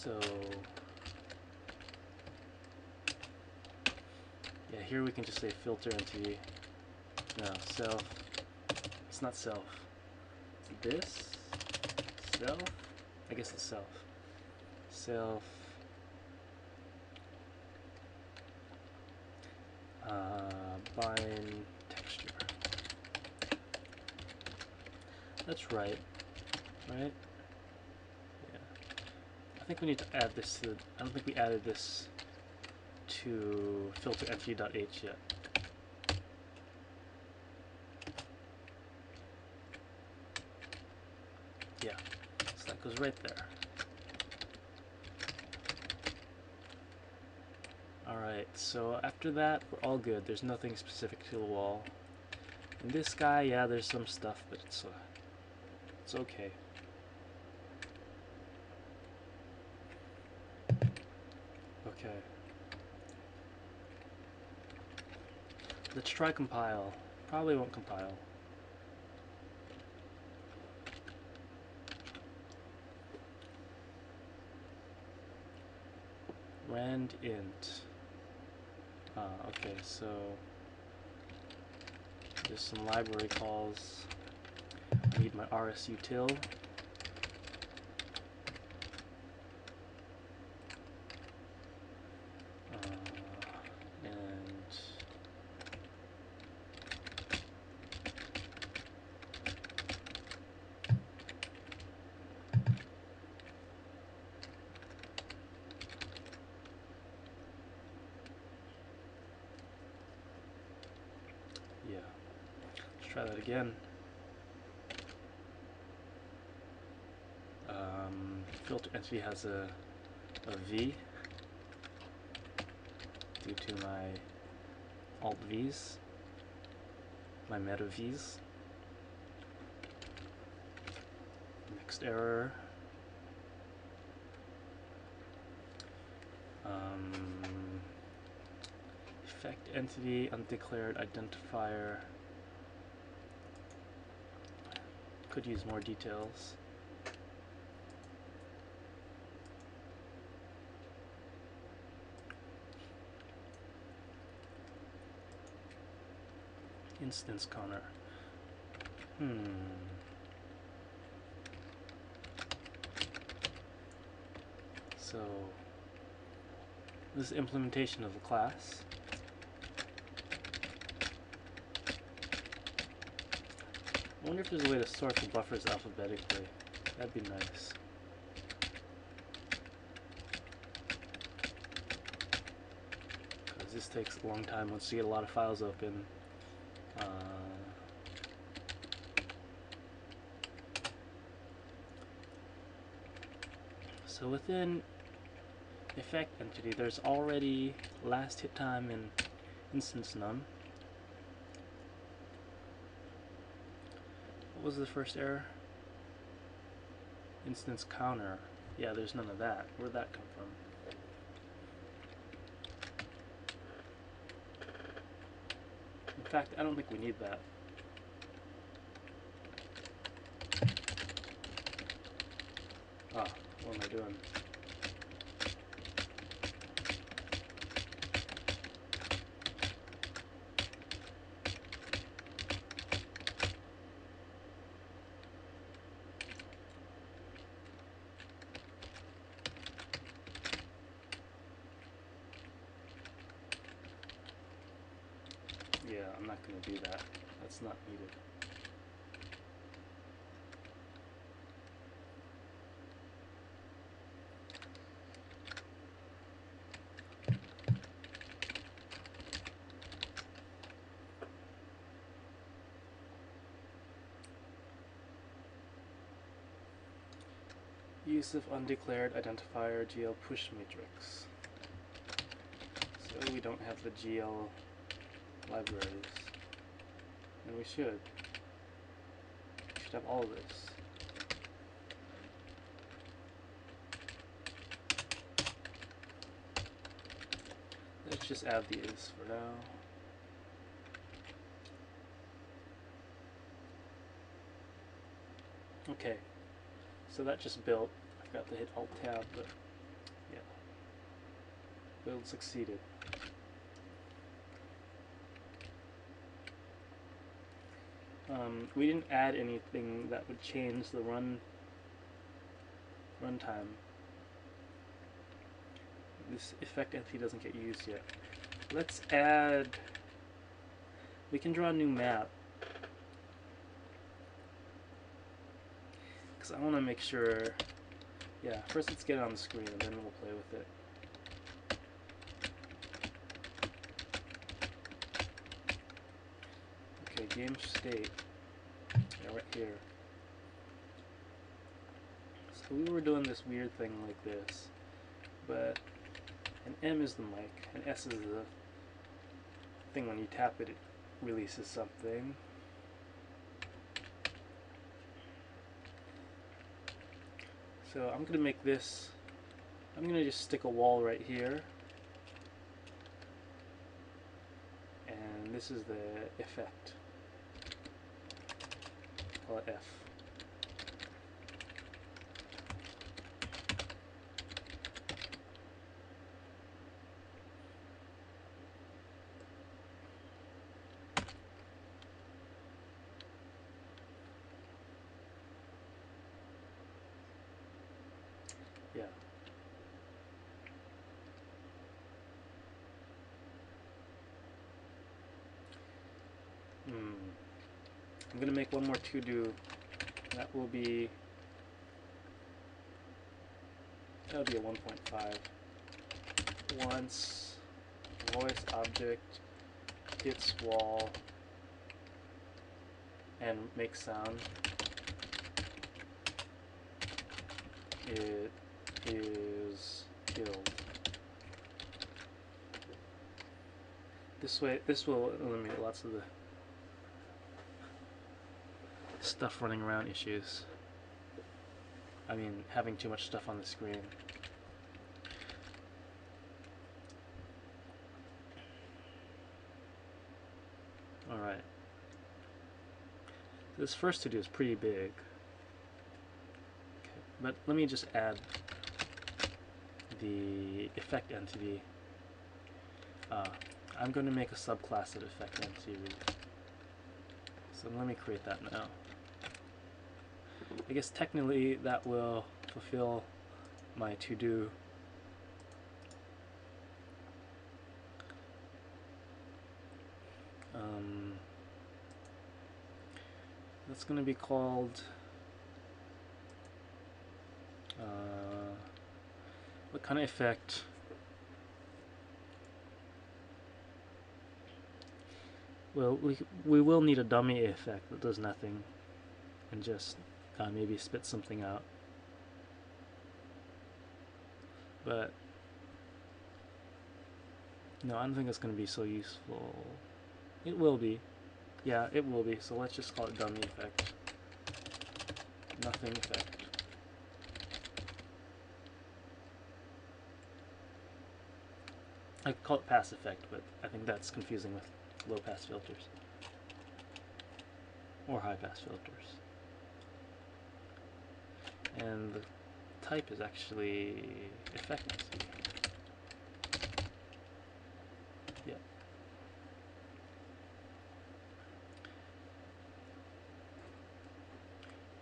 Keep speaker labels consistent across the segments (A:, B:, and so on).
A: So yeah, here we can just say filter entity. No, self. It's not self. This self. I guess it's self. Self. Bind texture. That's right. Right? Yeah. I think we need to add this to. I don't think we added this to filter entity.h yet. Yeah. So that goes right there. Alright, so after that, we're all good. There's nothing specific to the wall. And this guy, yeah, there's some stuff, but it's okay. Okay. Let's try compile. Probably won't compile. Rand int. Okay, so there's some library calls. I need my rsutil. And yeah, let's try that again. Filter entity has a V due to my alt V's, my meta V's. Next error. Effect entity undeclared identifier. Could use more details. Instance counter. So this is implementation of the class. I wonder if there's a way to sort the buffers alphabetically. That'd be nice. Because this takes a long time once you get a lot of files open. So within effect entity, there's already last hit time and instance none. What was the first error? Instance counter. Yeah, there's none of that. Where'd that come from? In fact, I don't think we need that. Ah, what am I doing? Yeah, I'm not going to do that. That's not needed. Use of undeclared identifier GL push matrix. So we don't have the GL libraries. And we should. We should have all of this. Let's just add these for now. Okay, so that just built. I forgot to hit Alt Tab, but Build succeeded. We didn't add anything that would change the runtime. This effect entity doesn't get used yet. Let's add. We can draw a new map. Because I want to make sure. Yeah, first let's get it on the screen and then we'll play with it. Okay, game state. Yeah, right here. So we were doing this weird thing like this, but an M is the mic, and S is the thing when you tap it, it releases something. So I'm going to make this, I'm going to just stick a wall right here, and this is the effect. Call it F. Yeah. I'm going to make one more to-do. That'll be a 1.5. Once voice object hits wall and makes sound, it is killed. This way, this will eliminate lots of the stuff running around issues. I mean, having too much stuff on the screen. Alright. This first to-do is pretty big. Okay, but let me just add the effect entity. I'm going to make a subclass of effect entity. So let me create that now. I guess technically that will fulfill my to-do. That's going to be called what kind of effect? Well, we will need a dummy effect that does nothing and just maybe spit something out. But no, I don't think it's going to be so useful. It will be. Yeah, it will be. So let's just call it dummy effect. Nothing effect. I could call it pass effect, but I think that's confusing with low pass filters. Or high pass filters. And the type is actually effect entity. Yeah.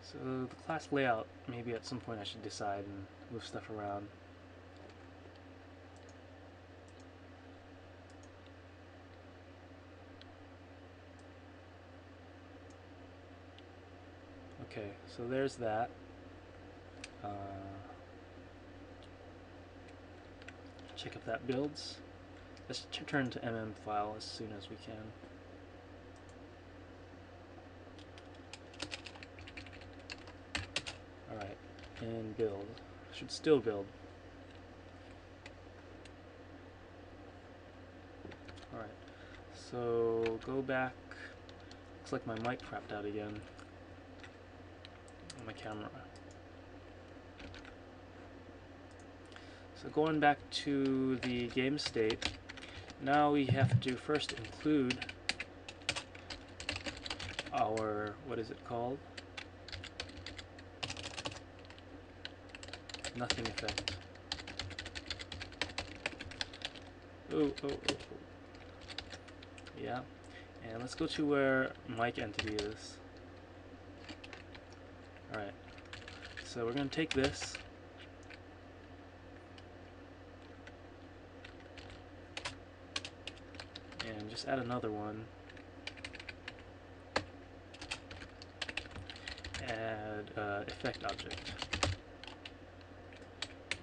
A: So the class layout, maybe at some point I should decide and move stuff around. Okay, so there's that. Check if that builds. Let's turn to mm file as soon as we can. Alright, and build. Should still build. Alright, so go back. Looks like my mic crapped out again. On my camera. So going back to the game state, now we have to first include our, what is it called? Nothing effect. Oh, oh, oh, oh. Yeah. And let's go to where mic entity is. Alright. So we're going to take this. And just add another one. Add effect object.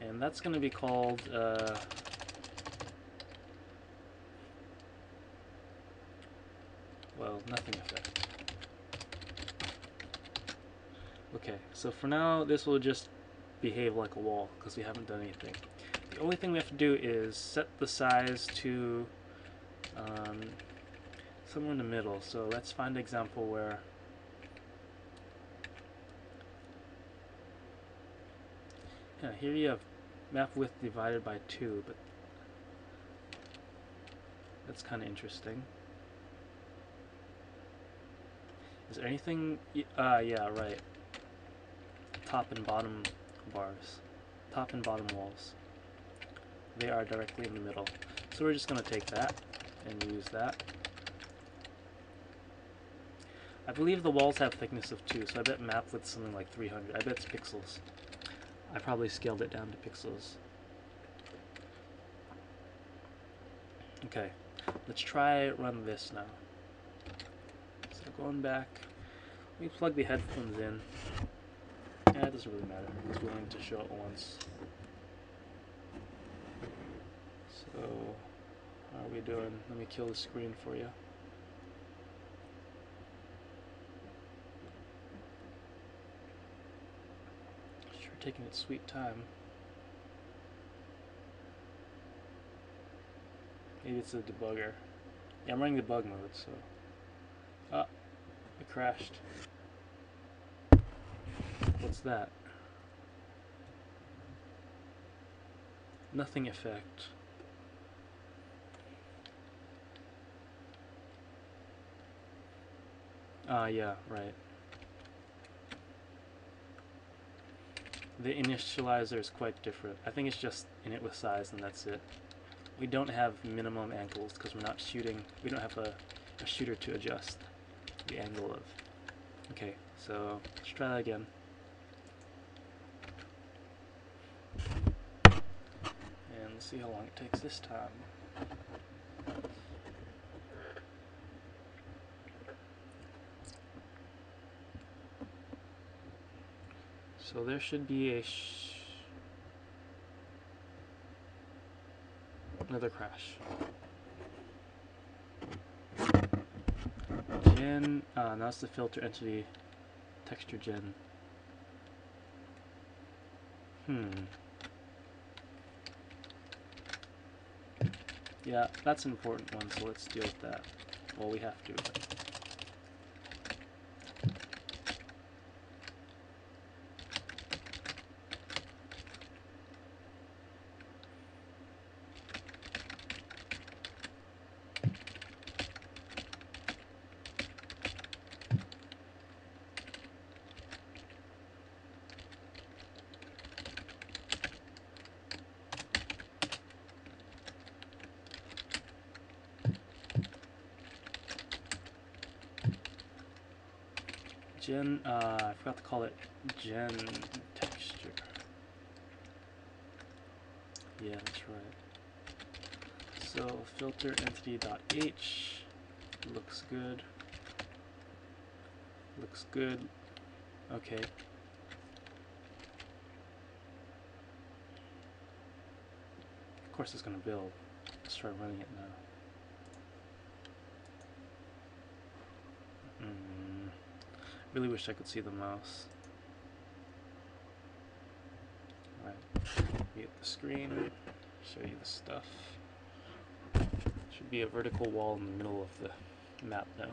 A: And that's going to be called well, nothing effect. Okay, so for now this will just behave like a wall because we haven't done anything. The only thing we have to do is set the size to somewhere in the middle. So let's find an example where here you have map width divided by 2, but that's kind of interesting. Is there anything? Yeah, right. Top and bottom bars. Top and bottom walls. They are directly in the middle. So we're just going to take that and use that. I believe the walls have thickness of 2, so I bet map width something like 300. I bet it's pixels. I probably scaled it down to pixels. Okay, let's try run this now. So going back, we plug the headphones in. Yeah, it doesn't really matter because we only need to show it once. So, how are we doing? Let me kill the screen for you. Sure, taking its sweet time. Maybe it's a debugger. Yeah, I'm running debug mode, so. Ah, it crashed. What's that? Nothing effect. Yeah, right. The initializer is quite different. I think it's just init with size and that's it. We don't have minimum angles because we're not shooting. We don't have a shooter to adjust the angle of. Okay, so let's try that again. And let's see how long it takes this time. So there should be another crash. Gen, now it's the filter entity texture gen. Yeah, that's an important one, so let's deal with that. Well, we have to. Gen, I forgot to call it gen texture. Yeah, that's right. So filter entity.h looks good. Looks good. Okay. Of course it's gonna build. Let's try running it now. Really wish I could see the mouse. Alright, mute the screen, show you the stuff. Should be a vertical wall in the middle of the map now.